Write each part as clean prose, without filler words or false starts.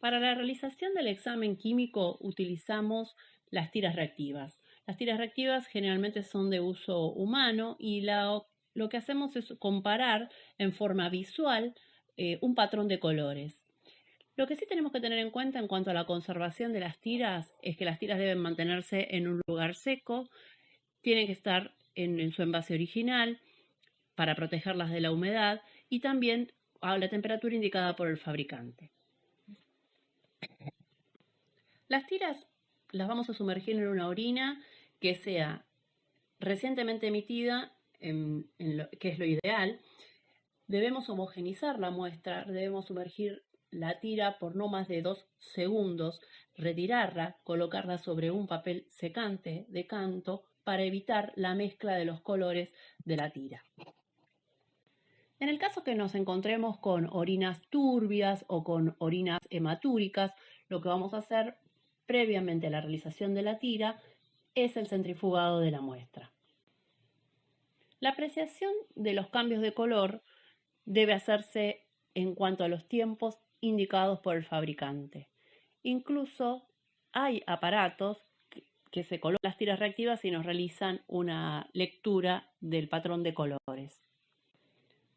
Para la realización del examen químico utilizamos las tiras reactivas. Las tiras reactivas generalmente son de uso humano y lo que hacemos es comparar en forma visual un patrón de colores. Lo que sí tenemos que tener en cuenta en cuanto a la conservación de las tiras es que las tiras deben mantenerse en un lugar seco, tienen que estar en su envase original para protegerlas de la humedad y también a la temperatura indicada por el fabricante. Las tiras las vamos a sumergir en una orina que sea recientemente emitida, que es lo ideal. Debemos homogenizar la muestra, debemos sumergir la tira por no más de 2 segundos, retirarla, colocarla sobre un papel secante de canto para evitar la mezcla de los colores de la tira. En el caso que nos encontremos con orinas turbias o con orinas hematúricas, lo que vamos a hacer previamente a la realización de la tira es el centrifugado de la muestra. La apreciación de los cambios de color debe hacerse en cuanto a los tiempos indicados por el fabricante. Incluso hay aparatos que se colocan las tiras reactivas y nos realizan una lectura del patrón de colores.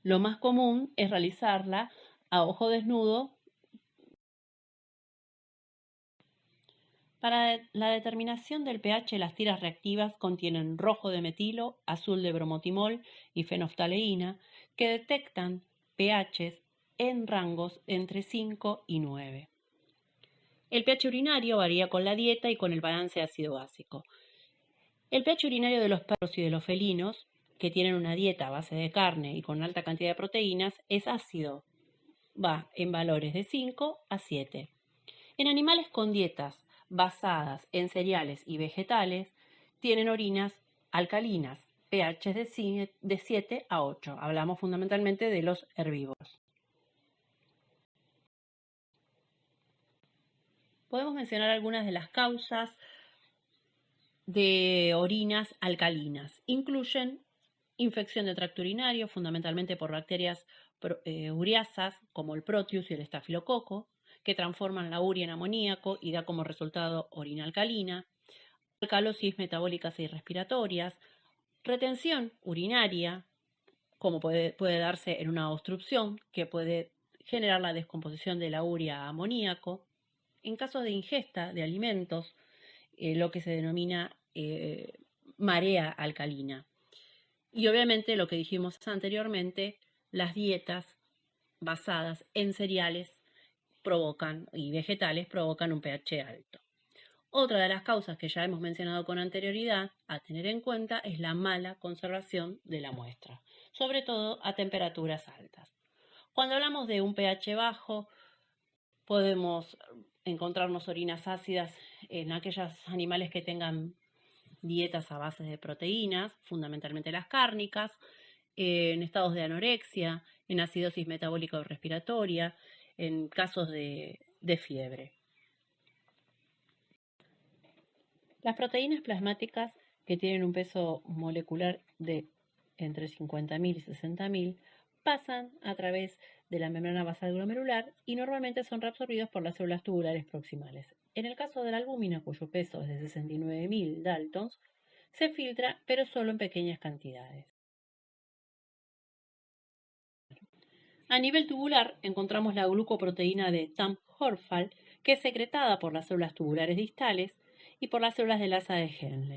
Lo más común es realizarla a ojo desnudo. Para la determinación del pH, las tiras reactivas contienen rojo de metilo, azul de bromotimol y fenoftaleína, que detectan pHs en rangos entre 5 y 9. El pH urinario varía con la dieta y con el balance ácido-básico. El pH urinario de los perros y de los felinos, que tienen una dieta a base de carne y con alta cantidad de proteínas, es ácido. Va en valores de 5 a 7. En animales con dietas basadas en cereales y vegetales, tienen orinas alcalinas, pH de 7 a 8. Hablamos fundamentalmente de los herbívoros. Podemos mencionar algunas de las causas de orinas alcalinas. Incluyen infección de tracto urinario, fundamentalmente por bacterias uriasas, como el Proteus y el estafilococo, que transforman la urea en amoníaco y da como resultado orina alcalina, alcalosis metabólicas y respiratorias, retención urinaria, como puede darse en una obstrucción, que puede generar la descomposición de la urea a amoníaco, en caso de ingesta de alimentos, lo que se denomina marea alcalina. Y obviamente lo que dijimos anteriormente, las dietas basadas en cereales y vegetales provocan un pH alto. Otra de las causas que ya hemos mencionado con anterioridad a tener en cuenta es la mala conservación de la muestra, sobre todo a temperaturas altas. Cuando hablamos de un pH bajo, podemos encontrarnos orinas ácidas en aquellos animales que tengan dietas a base de proteínas, fundamentalmente las cárnicas, en estados de anorexia, en acidosis metabólica o respiratoria, en casos de fiebre. Las proteínas plasmáticas que tienen un peso molecular de entre 50.000 y 60.000 pasan a través de la membrana basal glomerular y normalmente son reabsorbidos por las células tubulares proximales. En el caso de la albúmina, cuyo peso es de 69.000 daltons, se filtra, pero solo en pequeñas cantidades. A nivel tubular, encontramos la glucoproteína de Tamm-Horfall, que es secretada por las células tubulares distales y por las células del asa de Henle.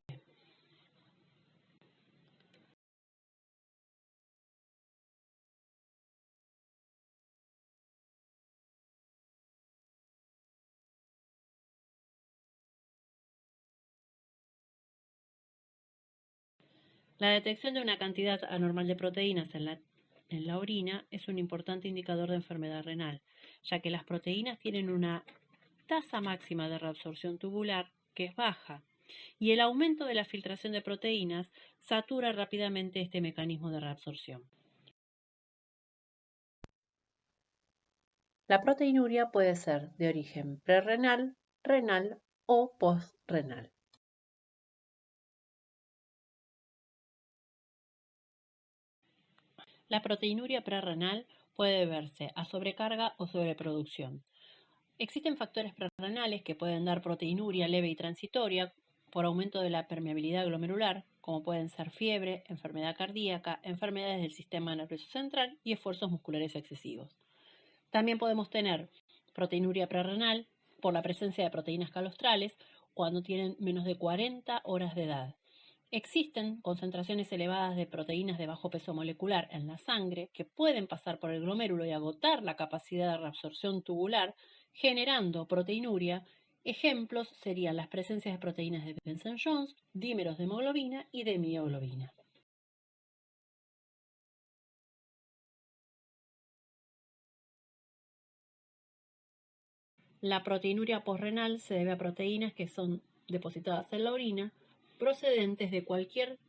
La detección de una cantidad anormal de proteínas en la orina es un importante indicador de enfermedad renal, ya que las proteínas tienen una tasa máxima de reabsorción tubular que es baja, y el aumento de la filtración de proteínas satura rápidamente este mecanismo de reabsorción. La proteinuria puede ser de origen prerrenal, renal o postrenal. La proteinuria prerrenal puede deberse a sobrecarga o sobreproducción. Existen factores prerrenales que pueden dar proteinuria leve y transitoria por aumento de la permeabilidad glomerular, como pueden ser fiebre, enfermedad cardíaca, enfermedades del sistema nervioso central y esfuerzos musculares excesivos. También podemos tener proteinuria prerrenal por la presencia de proteínas calostrales cuando tienen menos de 40 horas de edad. Existen concentraciones elevadas de proteínas de bajo peso molecular en la sangre que pueden pasar por el glomérulo y agotar la capacidad de reabsorción tubular, generando proteinuria. Ejemplos serían las presencias de proteínas de Benson-Jones, dímeros de hemoglobina y de mioglobina. La proteinuria posrenal se debe a proteínas que son depositadas en la orina procedentes de cualquier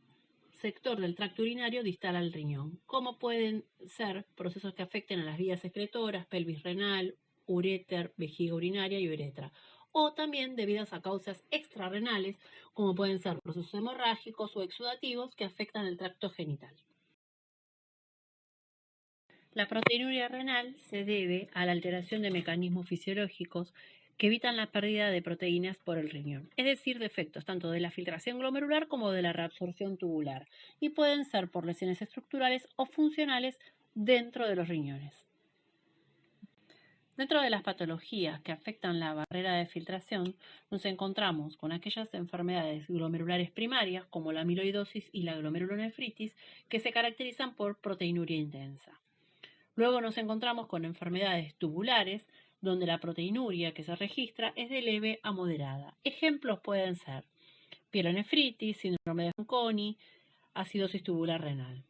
sector del tracto urinario distal al riñón, como pueden ser procesos que afecten a las vías excretoras, pelvis renal, uréter, vejiga urinaria y uretra, o también debidas a causas extrarrenales, como pueden ser procesos hemorrágicos o exudativos que afectan el tracto genital. La proteinuria renal se debe a la alteración de mecanismos fisiológicos que evitan la pérdida de proteínas por el riñón, es decir, defectos tanto de la filtración glomerular como de la reabsorción tubular, y pueden ser por lesiones estructurales o funcionales dentro de los riñones. Dentro de las patologías que afectan la barrera de filtración, nos encontramos con aquellas enfermedades glomerulares primarias, como la amiloidosis y la glomerulonefritis, que se caracterizan por proteinuria intensa. Luego nos encontramos con enfermedades tubulares, donde la proteinuria que se registra es de leve a moderada. Ejemplos pueden ser pielonefritis, síndrome de Fanconi, acidosis tubular renal.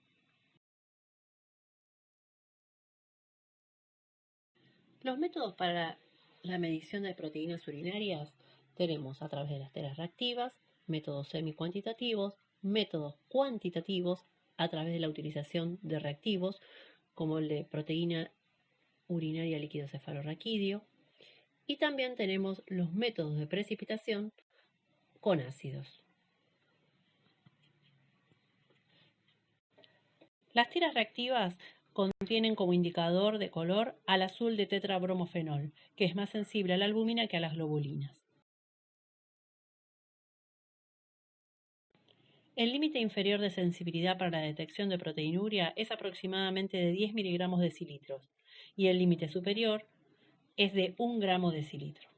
Los métodos para la medición de proteínas urinarias tenemos a través de las telas reactivas, métodos semi-cuantitativos, métodos cuantitativos a través de la utilización de reactivos como el de proteína urinaria líquido cefalorraquídeo, y también tenemos los métodos de precipitación con ácidos. Las tiras reactivas contienen como indicador de color al azul de tetrabromofenol, que es más sensible a la albúmina que a las globulinas. El límite inferior de sensibilidad para la detección de proteinuria es aproximadamente de 10 miligramos decilitros y el límite superior es de 1 gramo decilitro.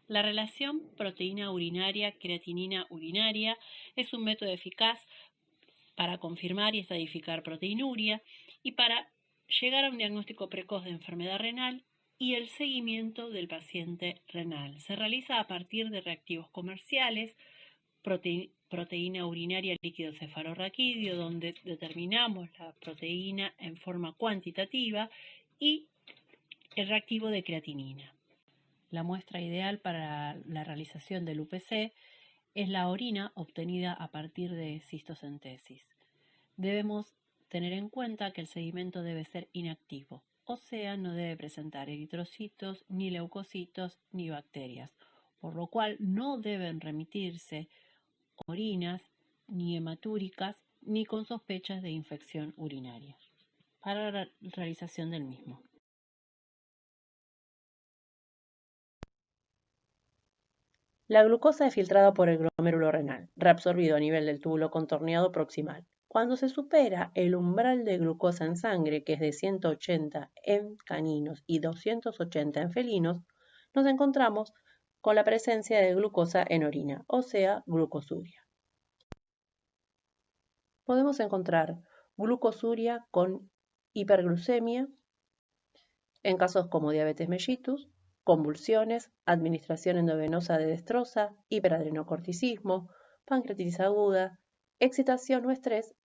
La relación proteína urinaria-creatinina urinaria es un método eficaz para confirmar y estadificar proteinuria y para llegar a un diagnóstico precoz de enfermedad renal y el seguimiento del paciente renal. Se realiza a partir de reactivos comerciales, proteína urinaria líquido cefalorraquídeo, donde determinamos la proteína en forma cuantitativa, y el reactivo de creatinina. La muestra ideal para la realización del UPC es la orina obtenida a partir de cistocentesis. Debemos tener en cuenta que el sedimento debe ser inactivo, o sea, no debe presentar eritrocitos, ni leucocitos, ni bacterias, por lo cual no deben remitirse orinas ni hematúricas ni con sospechas de infección urinaria para la realización del mismo. La glucosa es filtrada por el glomérulo renal, reabsorbido a nivel del túbulo contorneado proximal. Cuando se supera el umbral de glucosa en sangre, que es de 180 en caninos y 280 en felinos, nos encontramos con la presencia de glucosa en orina, o sea, glucosuria. Podemos encontrar glucosuria con hiperglucemia en casos como diabetes mellitus, convulsiones, administración endovenosa de destroza, hiperadrenocorticismo, pancreatitis aguda, excitación o estrés,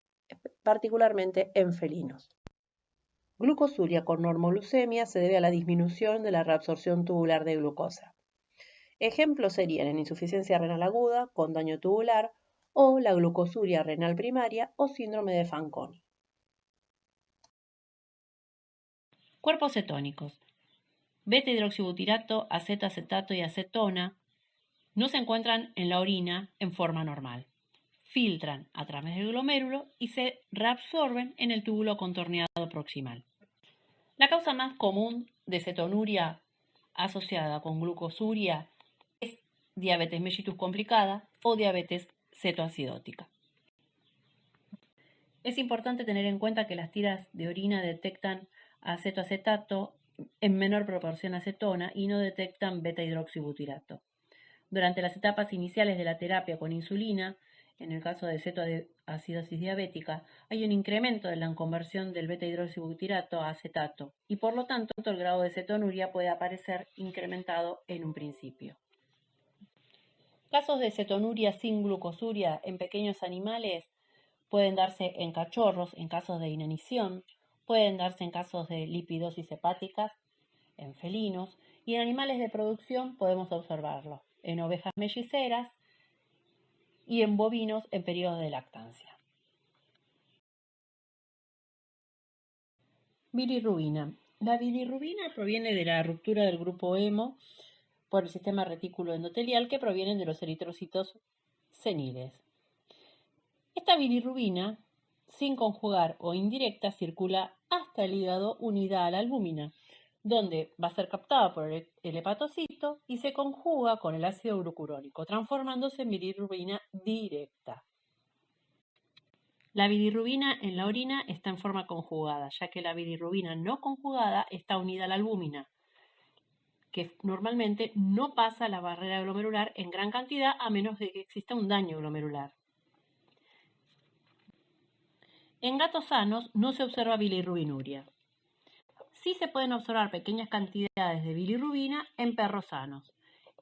particularmente en felinos. Glucosuria con normoglucemia se debe a la disminución de la reabsorción tubular de glucosa. Ejemplos serían en insuficiencia renal aguda con daño tubular o la glucosuria renal primaria o síndrome de Fanconi. Cuerpos cetónicos. Beta-hidroxibutirato, acetato y acetona no se encuentran en la orina en forma normal. filtran a través del glomérulo y se reabsorben en el túbulo contorneado proximal. La causa más común de cetonuria asociada con glucosuria es diabetes mellitus complicada o diabetes cetoacidótica. Es importante tener en cuenta que las tiras de orina detectan acetoacetato en menor proporción a acetona y no detectan beta-hidroxibutirato. Durante las etapas iniciales de la terapia con insulina, en el caso de cetoacidosis diabética, hay un incremento de la conversión del beta-hidroxibutirato a acetato y por lo tanto el grado de cetonuria puede aparecer incrementado en un principio. Casos de cetonuria sin glucosuria en pequeños animales pueden darse en cachorros en casos de inanición, pueden darse en casos de lipidosis hepáticas, en felinos, y en animales de producción podemos observarlo en ovejas melliceras y en bovinos en periodos de lactancia. Bilirrubina. La bilirrubina proviene de la ruptura del grupo hemo por el sistema retículo endotelial que provienen de los eritrocitos seniles. Esta bilirrubina, sin conjugar o indirecta, circula hasta el hígado unida a la albúmina, donde va a ser captada por el hepatocito y se conjuga con el ácido glucurónico, transformándose en bilirrubina directa. La bilirrubina en la orina está en forma conjugada, ya que la bilirrubina no conjugada está unida a la albúmina, que normalmente no pasa la barrera glomerular en gran cantidad a menos de que exista un daño glomerular. En gatos sanos no se observa bilirrubinuria. Sí se pueden observar pequeñas cantidades de bilirrubina en perros sanos.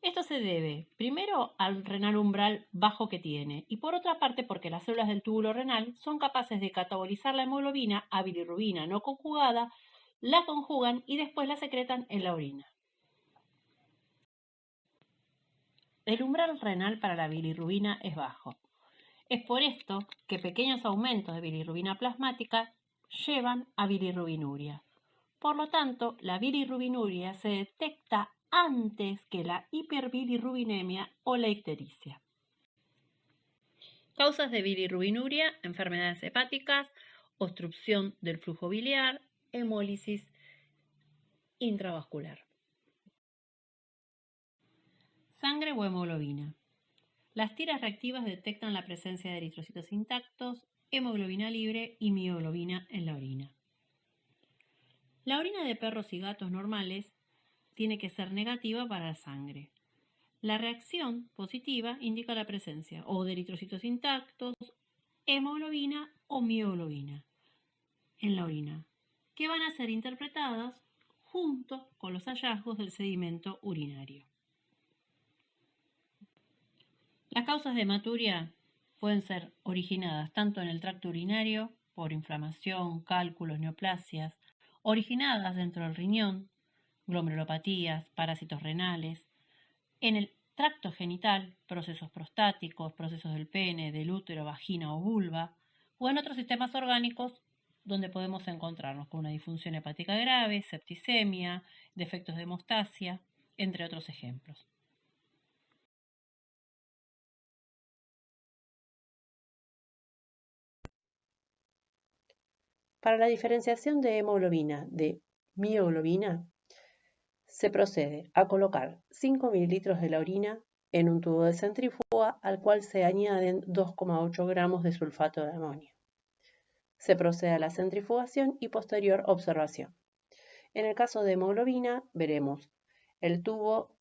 Esto se debe, primero, al renal umbral bajo que tiene y por otra parte porque las células del túbulo renal son capaces de catabolizar la hemoglobina a bilirrubina no conjugada, la conjugan y después la secretan en la orina. El umbral renal para la bilirrubina es bajo. Es por esto que pequeños aumentos de bilirrubina plasmática llevan a bilirrubinuria. Por lo tanto, la bilirrubinuria se detecta antes que la hiperbilirrubinemia o la ictericia. Causas de bilirrubinuria: enfermedades hepáticas, obstrucción del flujo biliar, hemólisis intravascular. Sangre o hemoglobina. Las tiras reactivas detectan la presencia de eritrocitos intactos, hemoglobina libre y mioglobina en la orina. La orina de perros y gatos normales tiene que ser negativa para la sangre. La reacción positiva indica la presencia o de eritrocitos intactos, hemoglobina o mioglobina en la orina, que van a ser interpretadas junto con los hallazgos del sedimento urinario. Las causas de hematuria pueden ser originadas tanto en el tracto urinario, por inflamación, cálculos, neoplasias, originadas dentro del riñón, glomerulopatías, parásitos renales, en el tracto genital, procesos prostáticos, procesos del pene, del útero, vagina o vulva, o en otros sistemas orgánicos donde podemos encontrarnos con una disfunción hepática grave, septicemia, defectos de hemostasia, entre otros ejemplos. Para la diferenciación de hemoglobina de mioglobina, se procede a colocar 5 mililitros de la orina en un tubo de centrífuga al cual se añaden 2,8 gramos de sulfato de amonio. Se procede a la centrifugación y posterior observación. En el caso de hemoglobina, veremos el tubo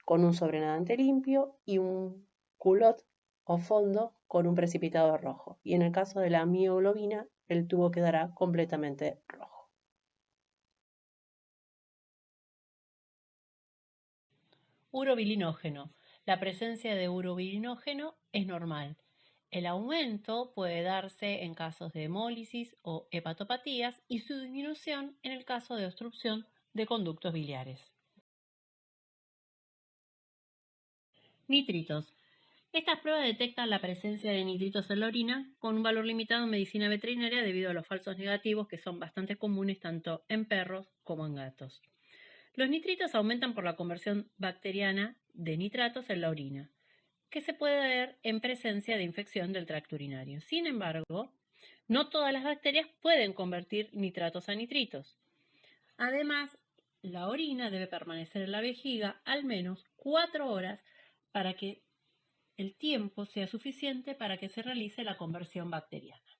con un sobrenadante limpio y un culot o fondo con un precipitado rojo. Y en el caso de la mioglobina, el tubo quedará completamente rojo. Urobilinógeno. La presencia de urobilinógeno es normal. El aumento puede darse en casos de hemólisis o hepatopatías y su disminución en el caso de obstrucción de conductos biliares. Nitritos. Estas pruebas detectan la presencia de nitritos en la orina con un valor limitado en medicina veterinaria debido a los falsos negativos que son bastante comunes tanto en perros como en gatos. Los nitritos aumentan por la conversión bacteriana de nitratos en la orina. que se puede ver en presencia de infección del tracto urinario. Sin embargo, no todas las bacterias pueden convertir nitratos a nitritos. Además, la orina debe permanecer en la vejiga al menos 4 horas para que el tiempo sea suficiente para que se realice la conversión bacteriana.